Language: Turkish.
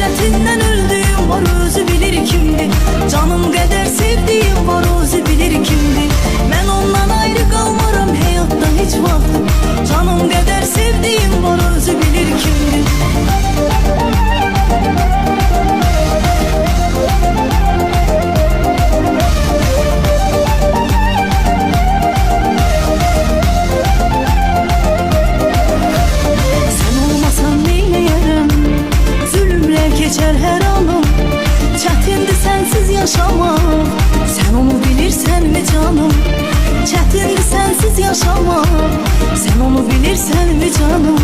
Həsrətindən öldüyüm var, özü bilir kimdir. Canım qədər sevdiyim var, özü bilir kimdir. Mən ondan ayrı qalmaram həyatda heç vaxt. Canım qədər sevdiyim var, özü bilir kimdir. Geçer her anım, çətindir sensiz yaşamak. Sen onu bilirsen mi canım? Çətindir sensiz yaşamak. Sen onu bilirsen mi canım?